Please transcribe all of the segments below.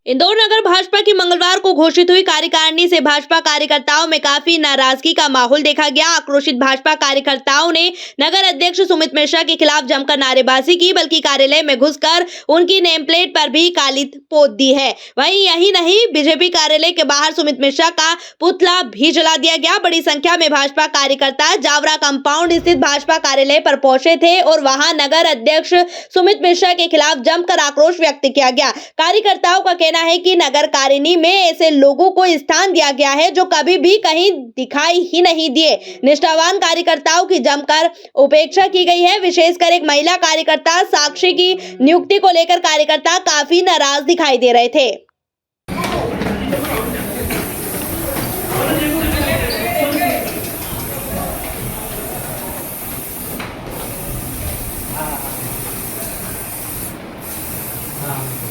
इंदौर नगर भाजपा की मंगलवार को घोषित हुई कार्यकारिणी से भाजपा कार्यकर्ताओं में काफी नाराजगी का माहौल देखा गया। आक्रोशित भाजपा कार्यकर्ताओं ने नगर अध्यक्ष सुमित मिश्रा के खिलाफ जमकर नारेबाजी की, बल्कि कार्यालय में घुसकर उनकी नेम प्लेट पर भी काली पोत दी है। वहीं यही नहीं, बीजेपी कार्यालय के बाहर सुमित मिश्रा का पुतला भी जला दिया गया। बड़ी संख्या में भाजपा कार्यकर्ता जावरा कंपाउंड स्थित भाजपा कार्यालय पर पहुंचे थे और वहां नगर अध्यक्ष सुमित मिश्रा के खिलाफ जमकर आक्रोश व्यक्त किया गया। कार्यकर्ताओं का कहना है कि नगर कारिणी में ऐसे लोगों को स्थान दिया गया है जो कभी भी कहीं दिखाई ही नहीं दिए। निष्ठावान कार्यकर्ताओं की जमकर उपेक्षा की गई है। विशेषकर एक महिला कार्यकर्ता साक्षी की नियुक्ति को लेकर कार्यकर्ता काफी नाराज दिखाई दे रहे थे।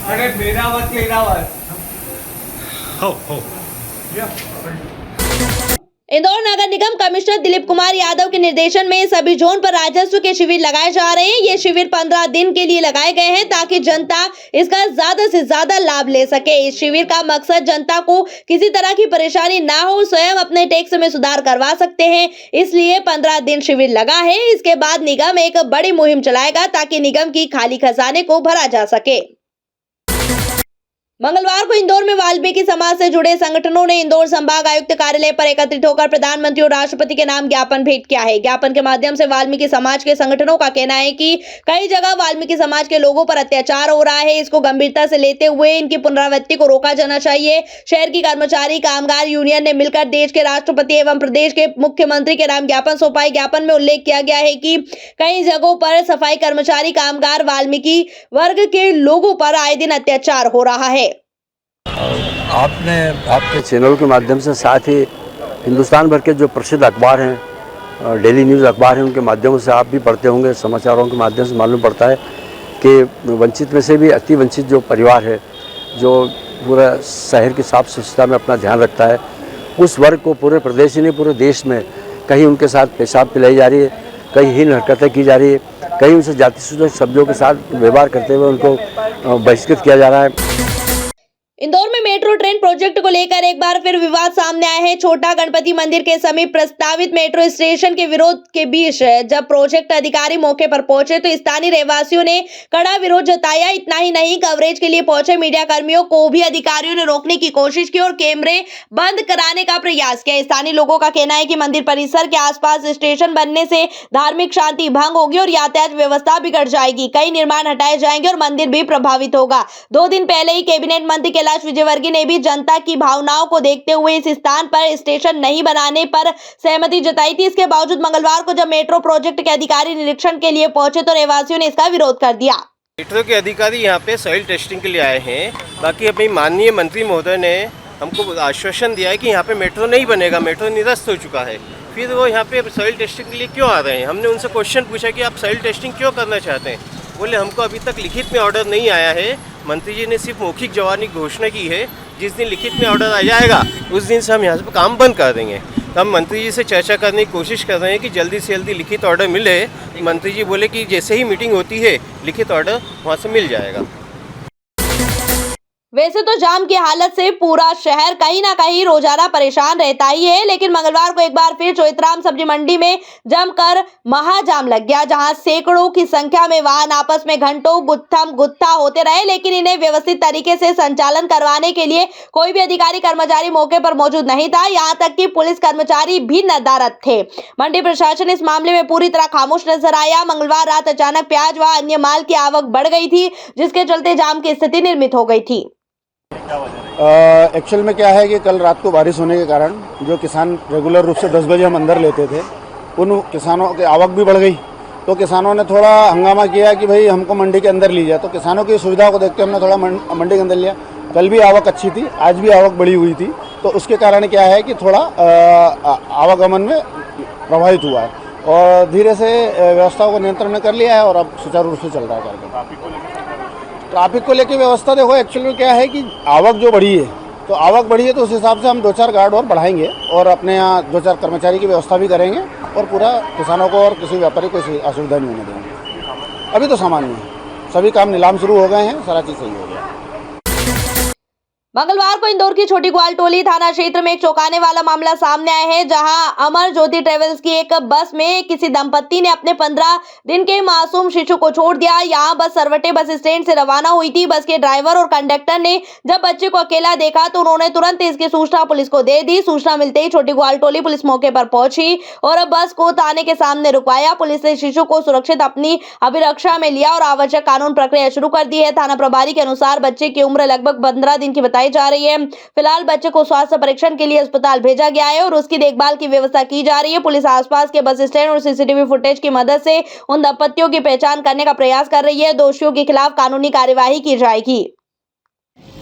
अरे मेरावत हो इंदौर नगर निगम कमिश्नर दिलीप कुमार यादव के निर्देशन में सभी जोन पर राजस्व के शिविर लगाए जा रहे हैं। ये शिविर 15 दिन के लिए लगाए गए हैं ताकि जनता इसका ज्यादा से ज्यादा लाभ ले सके। इस शिविर का मकसद जनता को किसी तरह की परेशानी ना हो, स्वयं अपने टैक्स में सुधार करवा सकते हैं, इसलिए 15 दिन शिविर लगा है। इसके बाद निगम एक बड़ी मुहिम चलाएगा ताकि निगम की खाली खजाने को भरा जा सके। मंगलवार को इंदौर में वाल्मीकि समाज से जुड़े संगठनों ने इंदौर संभाग आयुक्त कार्यालय पर एकत्रित होकर प्रधानमंत्री और राष्ट्रपति के नाम ज्ञापन भेंट किया है। ज्ञापन के माध्यम से वाल्मीकि समाज के संगठनों का कहना है कि कई जगह वाल्मीकि समाज के लोगों पर अत्याचार हो रहा है। इसको गंभीरता से लेते हुए इनकी पुनरावृत्ति को रोका जाना चाहिए। शहर की कर्मचारी कामगार यूनियन ने मिलकर देश के राष्ट्रपति एवं प्रदेश के मुख्यमंत्री के नाम ज्ञापन सौंपा है। ज्ञापन में उल्लेख किया गया है कि कई जगहों पर सफाई कर्मचारी कामगार वाल्मीकि वर्ग के लोगों पर आए दिन अत्याचार हो रहा है। आपने आपके चैनल के माध्यम से, साथ ही हिंदुस्तान भर के जो प्रसिद्ध अखबार हैं, डेली न्यूज़ अखबार हैं, उनके माध्यम से आप भी पढ़ते होंगे। समाचारों के माध्यम से मालूम पड़ता है कि वंचित में से भी अति वंचित जो परिवार है, जो पूरा शहर की साफ स्वच्छता में अपना ध्यान रखता है, उस वर्ग को पूरे प्रदेश ही नहीं पूरे देश में कहीं उनके साथ पेशाब पिलाई जा रही है, कहीं हीन हरकतें की जा रही है, कहीं उनसे जातिसूचक शब्दों के साथ व्यवहार करते हुए उनको बहिष्कृत किया जा रहा है। इंदौर में मेट्रो ट्रेन प्रोजेक्ट को लेकर एक बार फिर विवाद सामने आए हैं। छोटा गणपति मंदिर के समीप प्रस्तावित मेट्रो स्टेशन के विरोध के बीच जब प्रोजेक्ट अधिकारी मौके पर पहुंचे तो स्थानीय रहवासियों ने कड़ा विरोध जताया। इतना ही नहीं, कवरेज के लिए पहुंचे मीडिया कर्मियों को भी अधिकारियों ने रोकने की कोशिश की और कैमरे बंद कराने का प्रयास किया। स्थानीय लोगों का कहना है कि मंदिर परिसर के आसपास स्टेशन बनने से धार्मिक शांति भंग होगी और यातायात व्यवस्था बिगड़ जाएगी। कई निर्माण हटाए जाएंगे और मंदिर भी प्रभावित होगा। 2 दिन पहले ही कैबिनेट मंत्री कैलाश विजयवर्गीय ने भी जनता की भावनाओं को देखते हुए इस स्थान पर स्टेशन नहीं बनाने पर सहमति जताई थी। इसके बावजूद मंगलवार को जब मेट्रो प्रोजेक्ट के अधिकारी निरीक्षण के लिए पहुंचे तो रहवासियों ने इसका विरोध कर दिया। मेट्रो के अधिकारी यहाँ पे सॉइल टेस्टिंग के लिए आए हैं। बाकी अपनी माननीय मंत्री महोदय ने हमको आश्वासन दिया है कि यहाँ पे मेट्रो नहीं बनेगा, मेट्रो निरस्त हो चुका है। फिर वो यहाँ पे सॉइल टेस्टिंग के लिए क्यों आ रहे हैं? हमने उनसे क्वेश्चन पूछा कि आप सॉइल टेस्टिंग क्यों करना चाहते हैं? बोले हमको अभी तक लिखित में ऑर्डर नहीं आया है। मंत्री जी ने सिर्फ मौखिक जवाब की घोषणा की है। जिस दिन लिखित में ऑर्डर आ जाएगा उस दिन से हम यहाँ से काम बंद कर देंगे। तो हम मंत्री जी से चर्चा करने की कोशिश कर रहे हैं कि जल्दी से जल्दी लिखित ऑर्डर मिले। मंत्री जी बोले कि जैसे ही मीटिंग होती है लिखित ऑर्डर वहाँ से मिल जाएगा। वैसे तो जाम की हालत से पूरा शहर कहीं ना कहीं रोजाना परेशान रहता ही है, लेकिन मंगलवार को एक बार फिर चोइथराम सब्जी मंडी में जमकर महाजाम लग गया, जहां सैकड़ों की संख्या में वाहन आपस में घंटों गुत्थम गुत्था होते रहे, लेकिन इन्हें व्यवस्थित तरीके से संचालन करवाने के लिए कोई भी अधिकारी कर्मचारी मौके पर मौजूद नहीं था। यहाँ तक कि पुलिस कर्मचारी भी नदारद थे। मंडी प्रशासन इस मामले में पूरी तरह खामोश नजर आया। मंगलवार रात अचानक प्याज व अन्य माल की आवक बढ़ गई थी, जिसके चलते जाम की स्थिति निर्मित हो गई थी। एक्चुअल में क्या है कि कल रात को बारिश होने के कारण जो किसान रेगुलर रूप से 10 बजे हम अंदर लेते थे, उन किसानों की आवक भी बढ़ गई। तो किसानों ने थोड़ा हंगामा किया कि भाई हमको मंडी के अंदर लीजिए। तो किसानों की सुविधा को देखते हमने थोड़ा मंडी के अंदर लिया। कल भी आवक अच्छी थी, आज भी आवक बढ़ी हुई थी। तो उसके कारण क्या है कि थोड़ा आवागमन में प्रभावित हुआ है और धीरे से व्यवस्थाओं को नियंत्रण में कर लिया है और अब सुचारू रूप से चल रहा है कार्यक्रम। ट्रैफिक को लेकर व्यवस्था देखो, एक्चुअली क्या है कि आवक जो बढ़ी है, तो आवक बढ़ी है तो उस हिसाब से हम 2-4 गार्ड और बढ़ाएंगे और अपने यहाँ 2-4 कर्मचारी की व्यवस्था भी करेंगे और पूरा किसानों को और किसी व्यापारी को कोई असुविधा नहीं होने देंगे। अभी तो सामान्य है, सभी काम नीलाम शुरू हो गए हैं, सारा चीज़ सही हो गया। मंगलवार को इंदौर की छोटी ग्वालटोली थाना क्षेत्र में एक चौंकाने वाला मामला सामने आया है, जहां अमर ज्योति ट्रेवल्स की एक बस में किसी दंपत्ति ने अपने 15 दिन के मासूम शिशु को छोड़ दिया। यहां बस सरवटे बस स्टैंड से रवाना हुई थी। बस के ड्राइवर और कंडक्टर ने जब बच्चे को अकेला देखा तो उन्होंने तुरंत इसकी सूचना पुलिस को दे दी। सूचना मिलते ही छोटी ग्वालटोली पुलिस मौके पर पहुंची और बस को थाने के सामने रुकवाया। पुलिस ने शिशु को सुरक्षित अपनी अभिरक्षा में लिया और आवश्यक कानून प्रक्रिया शुरू कर दी है। थाना प्रभारी के अनुसार बच्चे की उम्र लगभग 15 दिन की बताई जा रही है। फिलहाल बच्चे को स्वास्थ्य परीक्षण के लिए अस्पताल भेजा गया है और उसकी देखभाल की व्यवस्था की जा रही है। पुलिस आसपास के बस स्टैंड और सीसीटीवी फुटेज की मदद से उन दंपतियों की पहचान करने का प्रयास कर रही है। दोषियों के खिलाफ कानूनी कार्यवाही की जाएगी।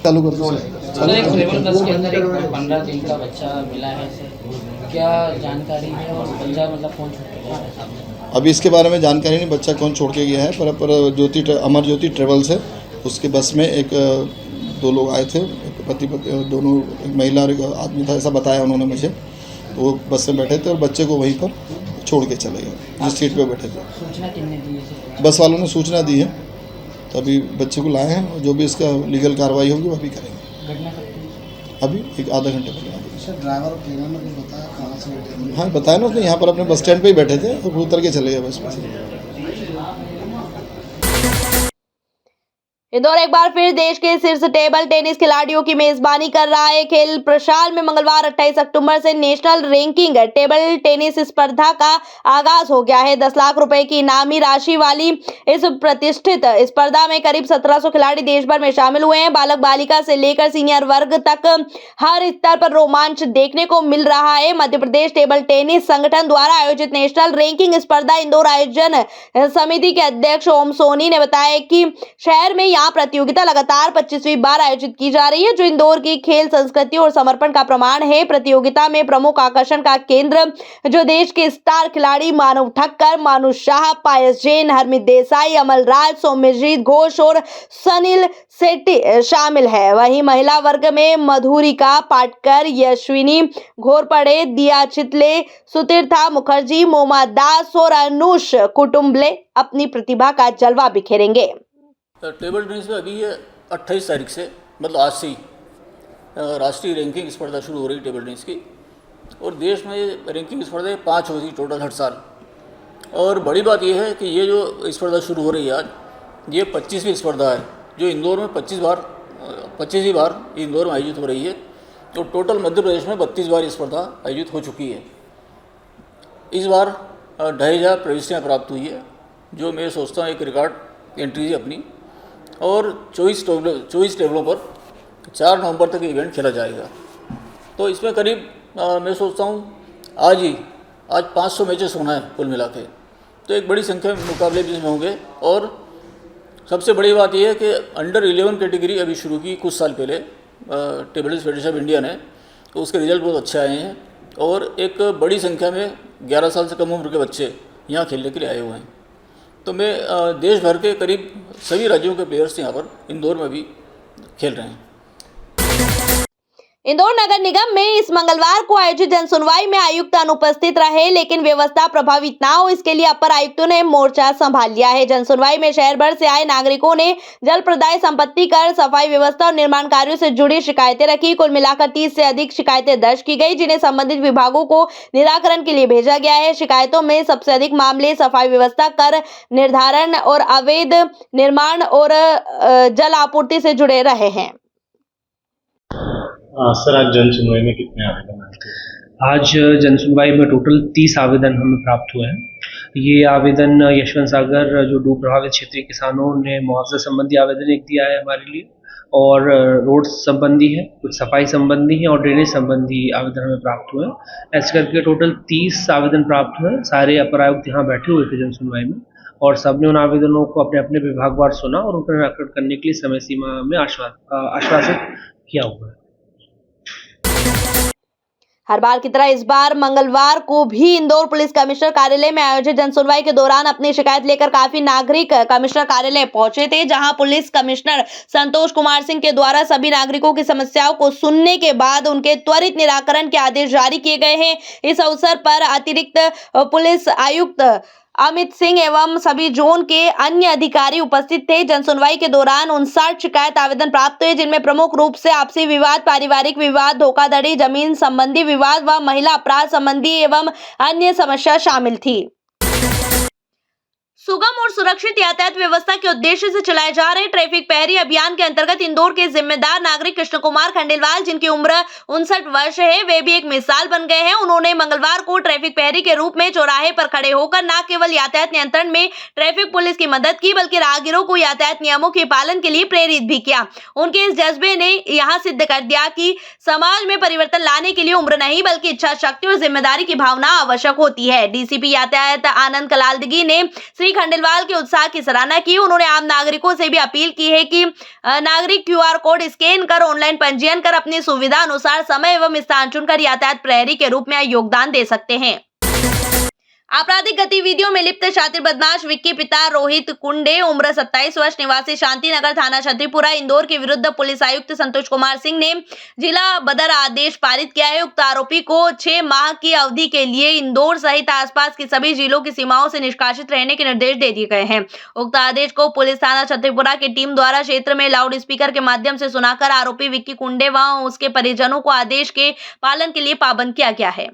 चालू कर दो। एक ट्रेवल बस के अंदर एक 15 दिन का बच्चा मिला है सर, क्या जानकारी है और बच्चा मतलब कौन छोड़ के गया है? अभी इसके बारे में जानकारी नहीं, बच्चा कौन छोड़ के गया है, पर अमर ज्योति ट्रेवल्स है, उसके बस में एक 2 लोग आए थे, पति दोनों, एक महिला और एक आदमी था, ऐसा बताया उन्होंने मुझे। वो बस में बैठे थे और बच्चे को वहीं पर छोड़ के चले गए जिस सीट पे बैठे थे। सूचना किसने दी है? बस वालों ने सूचना दी है, तो अभी बच्चे को लाए हैं और जो भी इसका लीगल कार्रवाई होगी वो अभी करेंगे। घटना कब? अभी एक आधा घंटे पहले। सर ड्राइवर और ट्रेनर ने कुछ बताया कहाँ से बैठे? हाँ बताया ना उसने, यहाँ पर अपने बस स्टैंड पे ही बैठे थे और उतर के चले गए बस में से। इंदौर एक बार फिर देश के शीर्ष टेबल टेनिस खिलाड़ियों की मेजबानी कर रहा है। खेल प्रसाल में मंगलवार 28 अक्टूबर से नेशनल रैंकिंग टेबल टेनिस स्पर्धा का आगाज हो गया है। 10 लाख रुपए की इनामी राशि वाली इस प्रतिष्ठित स्पर्धा में करीब 1700 खिलाड़ी देश भर में शामिल हुए हैं। बालक बालिका से लेकर सीनियर वर्ग तक हर स्तर पर रोमांच देखने को मिल रहा है। मध्य प्रदेश टेबल टेनिस संगठन द्वारा आयोजित नेशनल रैंकिंग स्पर्धा इंदौर आयोजन समिति के अध्यक्ष ओम सोनी ने बताया कि शहर में यहाँ प्रतियोगिता लगातार 25वीं बार आयोजित की जा रही है, जो इंदौर की खेल संस्कृति और समर्पण का प्रमाण है। प्रतियोगिता में प्रमुख आकर्षण का केंद्र जो देश के स्टार खिलाड़ी मानव ठक्कर, मानु शाह, पायस जैन, हरमित देसाई, अमल राज, सौम्यजीत घोष और सनील शेट्टी शामिल है। वहीं महिला वर्ग में मधुरिका पाटकर, यशविनी घोरपड़े, दिया चितले, सुतीर्था मुखर्जी, मोमा दास और अनुष कुटुंबले अपनी प्रतिभा का जलवा बिखेरेंगे। टेबल टेनिस में अभी ये 28 तारीख से, मतलब आज से ही राष्ट्रीय रैंकिंग स्पर्धा शुरू हो रही है टेबल टेनिस की। और देश में रैंकिंग स्पर्धाएं 5 होती टोटल हर साल। और बड़ी बात यह है कि ये जो स्पर्धा शुरू हो रही है आज, ये 25वीं स्पर्धा है, जो इंदौर में 25वीं बार इंदौर में आयोजित हो रही है। तो टोटल मध्य प्रदेश में 32 बार ये स्पर्धा आयोजित हो चुकी है। इस बार 2500 प्रविष्टियाँ प्राप्त हुई है, जो मैं सोचता हूँ एक रिकॉर्ड एंट्री है अपनी। और 24 टेबलों पर 4 नवंबर तक इवेंट खेला जाएगा। तो इसमें करीब मैं सोचता हूँ आज 500 मैचेस होना है कुल मिला के। तो एक बड़ी संख्या में मुकाबले भी इसमें होंगे। और सबसे बड़ी बात यह है कि अंडर 11 कैटेगरी अभी शुरू की कुछ साल पहले table tennis federation of India ने, तो उसके रिजल्ट बहुत अच्छे आए हैं। और एक बड़ी संख्या में 11 साल से कम उम्र के बच्चे यहाँ खेलने के लिए आए हुए हैं। तो मैं देश भर के करीब सभी राज्यों के प्लेयर्स यहाँ पर इंदौर में भी खेल रहे हैं। इंदौर नगर निगम में इस मंगलवार को आयोजित जनसुनवाई में आयुक्त अनुपस्थित रहे, लेकिन व्यवस्था प्रभावित ना हो इसके लिए अपर आयुक्तों ने मोर्चा संभाल लिया है। जनसुनवाई में शहर भर से आए नागरिकों ने जल प्रदाय संपत्ति कर, सफाई व्यवस्था और निर्माण कार्यों से जुड़ी शिकायतें रखी। कुल मिलाकर 30 से अधिक शिकायतें दर्ज की गई, जिन्हें संबंधित विभागों को निराकरण के लिए भेजा गया है। शिकायतों में सबसे अधिक मामले सफाई व्यवस्था, कर निर्धारण और अवैध निर्माण और जल आपूर्ति से जुड़े रहे हैं। सर आज जन सुनवाई में कितने आवेदन आए थे? आज जन सुनवाई में टोटल 30 आवेदन हमें प्राप्त हुए हैं। ये आवेदन यशवंत सागर जो डूब प्रभावित क्षेत्रीय किसानों ने मुआवजा संबंधी आवेदन एक दिया है हमारे लिए, और रोड संबंधी है, कुछ सफाई संबंधी है और ड्रेनेज संबंधी आवेदन हमें प्राप्त हुए हैं। ऐसे करके टोटल 30 आवेदन प्राप्त हुए। सारे अपर आयुक्त यहाँ बैठे हुए थे जन सुनवाई में, और सबने उन आवेदनों को अपने अपने विभागवार सुना और उनको निराकरण करने के लिए समय सीमा में आश्वासित किया हुआ है। हर बार की तरह इस बार मंगलवार को भी इंदौर पुलिस कमिश्नर कार्यालय में आयोजित जनसुनवाई के दौरान अपनी शिकायत लेकर काफी नागरिक कमिश्नर कार्यालय पहुंचे थे, जहां पुलिस कमिश्नर संतोष कुमार सिंह के द्वारा सभी नागरिकों की समस्याओं को सुनने के बाद उनके त्वरित निराकरण के आदेश जारी किए गए हैं। इस अवसर पर अतिरिक्त पुलिस आयुक्त अमित सिंह एवं सभी जोन के अन्य अधिकारी उपस्थित थे। जनसुनवाई के दौरान 59 शिकायत आवेदन प्राप्त हुए, जिनमें प्रमुख रूप से आपसी विवाद, पारिवारिक विवाद, धोखाधड़ी, जमीन संबंधी विवाद व महिला अपराध संबंधी एवं अन्य समस्या शामिल थी। सुगम और सुरक्षित यातायात व्यवस्था के उद्देश्य से चलाए जा रहे ट्रैफिक प्रहरी अभियान के अंतर्गत इंदौर के जिम्मेदार नागरिक कृष्ण कुमार खंडेलवाल, जिनकी उम्र 59 वर्ष है, वे भी एक मिसाल बन गए हैं। उन्होंने मंगलवार को ट्रैफिक प्रहरी के रूप में चौराहे पर खड़े होकर न केवल यातायात नियंत्रण में ट्रैफिक पुलिस की मदद की, बल्कि राहगीरों को यातायात नियमों के पालन के लिए प्रेरित भी किया। उनके इस जज्बे ने यहाँ सिद्ध कर दिया कि समाज में परिवर्तन लाने के लिए उम्र नहीं, बल्कि इच्छा शक्ति और जिम्मेदारी की भावना आवश्यक होती है। डीसीपी यातायात आनंद कलालदगी ने श्री खंडेलवाल के उत्साह की सराहना की। उन्होंने आम नागरिकों से भी अपील की है कि नागरिक QR कोड स्कैन कर ऑनलाइन पंजीयन कर अपनी सुविधा अनुसार समय एवं स्थान चुनकर यातायात प्रहरी के रूप में योगदान दे सकते हैं। आपराधिक गतिविधियों में लिप्त शातिर बदमाश विक्की पिता रोहित कुंडे, उम्र 27 वर्ष, निवासी शांतिनगर थाना छतरीपुरा, इंदौर के विरुद्ध पुलिस आयुक्त संतोष कुमार सिंह ने जिला बदर आदेश पारित किया है। उक्त आरोपी को 6 माह की अवधि के लिए इंदौर सहित आसपास की सभी जिलों की सीमाओं से निष्कासित रहने के निर्देश दे दिए गए हैं। उक्त आदेश को पुलिस थाना छतरीपुरा की टीम द्वारा क्षेत्र में लाउड स्पीकर के माध्यम से सुनाकर आरोपी विक्की कुंडे व उसके परिजनों को आदेश के पालन के लिए पाबंद किया गया है।